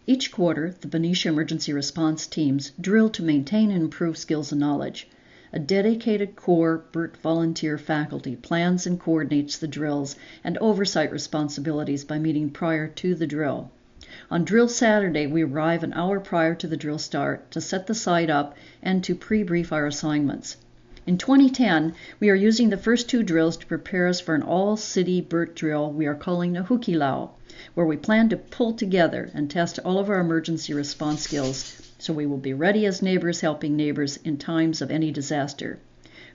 Each quarter, the Benicia emergency response teams drill to maintain and improve skills and knowledge. A dedicated core BERT volunteer faculty plans and coordinates the drills and oversight responsibilities by meeting prior to the drill. On Drill Saturday, we arrive an hour prior to the drill start to set the site up and to pre-brief our assignments. In 2010, we are using the first two drills to prepare us for an all-city BERT drill we are calling a Hukilau, where we plan to pull together and test all of our emergency response skills so we will be ready as neighbors helping neighbors in times of any disaster.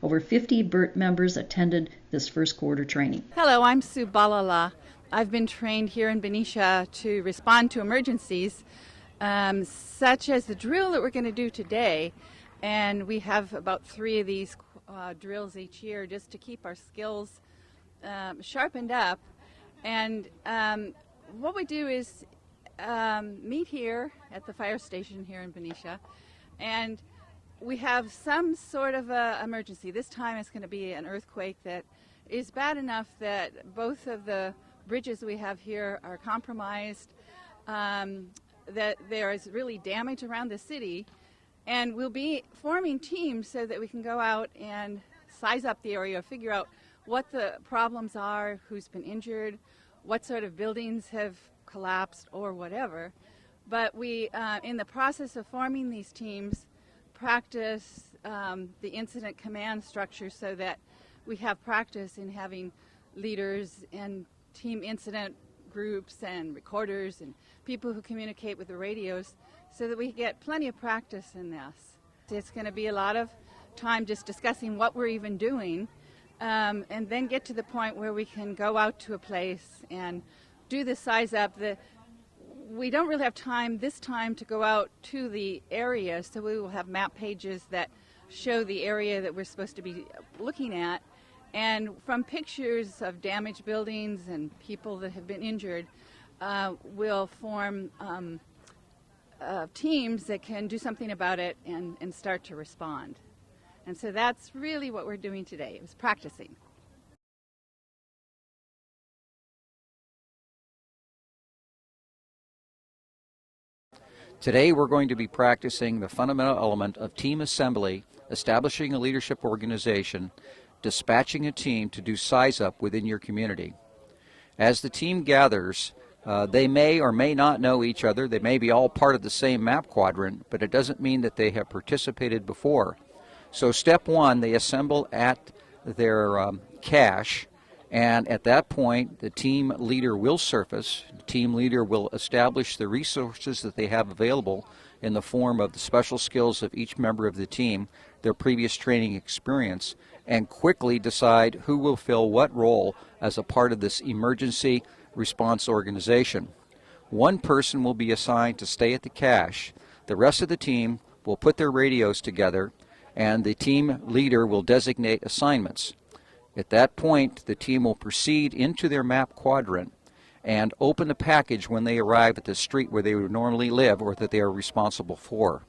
Over 50 BERT members attended this first quarter training. Hello, I'm Sue Balala. I've been trained here in Benicia to respond to emergencies, such as the drill that we're going to do today. And we have about 3 of these drills each year just to keep our skills sharpened up. And what we do is meet here at the fire station here in Benicia, and we have some sort of a emergency. This time it's going to be an earthquake that is bad enough that both of the bridges we have here are compromised, that there is really damage around the city. And we'll be forming teams so that we can go out and size up the area, figure out what the problems are, who's been injured, what sort of buildings have collapsed or whatever. But we, in the process of forming these teams, practice the incident command structure so that we have practice in having leaders and team incident groups and recorders and people who communicate with the radios, so that we get plenty of practice in this. It's going to be a lot of time just discussing what we're even doing, and then get to the point where we can go out to a place and do the size up. We don't really have time this time to go out to the area, so we will have map pages that show the area that we're supposed to be looking at. And from pictures of damaged buildings and people that have been injured, we'll form teams that can do something about it and start to respond. And so that's really what we're doing today. It was practicing. Today we're going to be practicing the fundamental element of team assembly, establishing a leadership organization, dispatching a team to do size up within your community. As the team gathers, they may or may not know each other. They may be all part of the same map quadrant, but it doesn't mean that they have participated before. So step one, they assemble at their cache, and at that point the team leader will surface. The team leader will establish the resources that they have available in the form of the special skills of each member of the team, their previous training experience, and quickly decide who will fill what role as a part of this emergency response organization. One person will be assigned to stay at the cache. The rest of the team will put their radios together, and the team leader will designate assignments. At that point, the team will proceed into their map quadrant and open the package when they arrive at the street where they would normally live or that they are responsible for.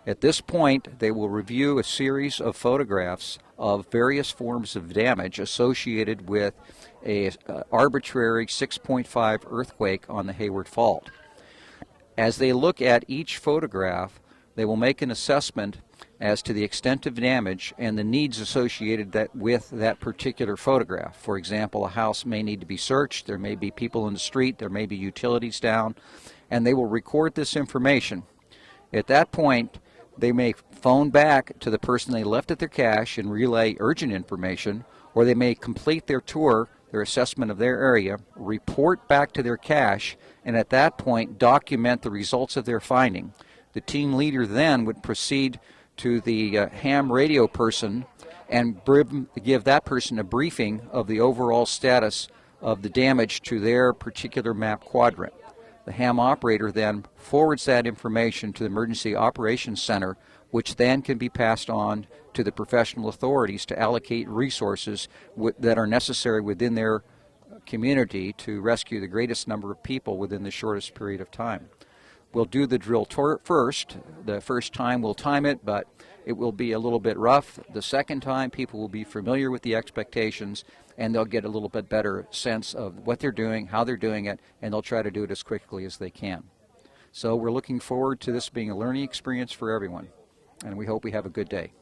At this point, they will review a series of photographs of various forms of damage associated with an arbitrary 6.5 earthquake on the Hayward Fault. As they look at each photograph, they will make an assessment as to the extent of damage and the needs associated with that particular photograph. For example, a house may need to be searched, there may be people in the street, there may be utilities down, and they will record this information. At that point, they may phone back to the person they left at their cache and relay urgent information, or they may complete their tour, their assessment of their area, report back to their cache, and at that point document the results of their finding. The team leader then would proceed to the ham radio person and give that person a briefing of the overall status of the damage to their particular map quadrant. The ham operator then forwards that information to the Emergency Operations Center, which then can be passed on to the professional authorities to allocate resources that are necessary within their community to rescue the greatest number of people within the shortest period of time. We'll do the drill first. The first time we'll time it, but it will be a little bit rough. The second time, people will be familiar with the expectations, and they'll get a little bit better sense of what they're doing, how they're doing it, and they'll try to do it as quickly as they can. So we're looking forward to this being a learning experience for everyone, and we hope we have a good day.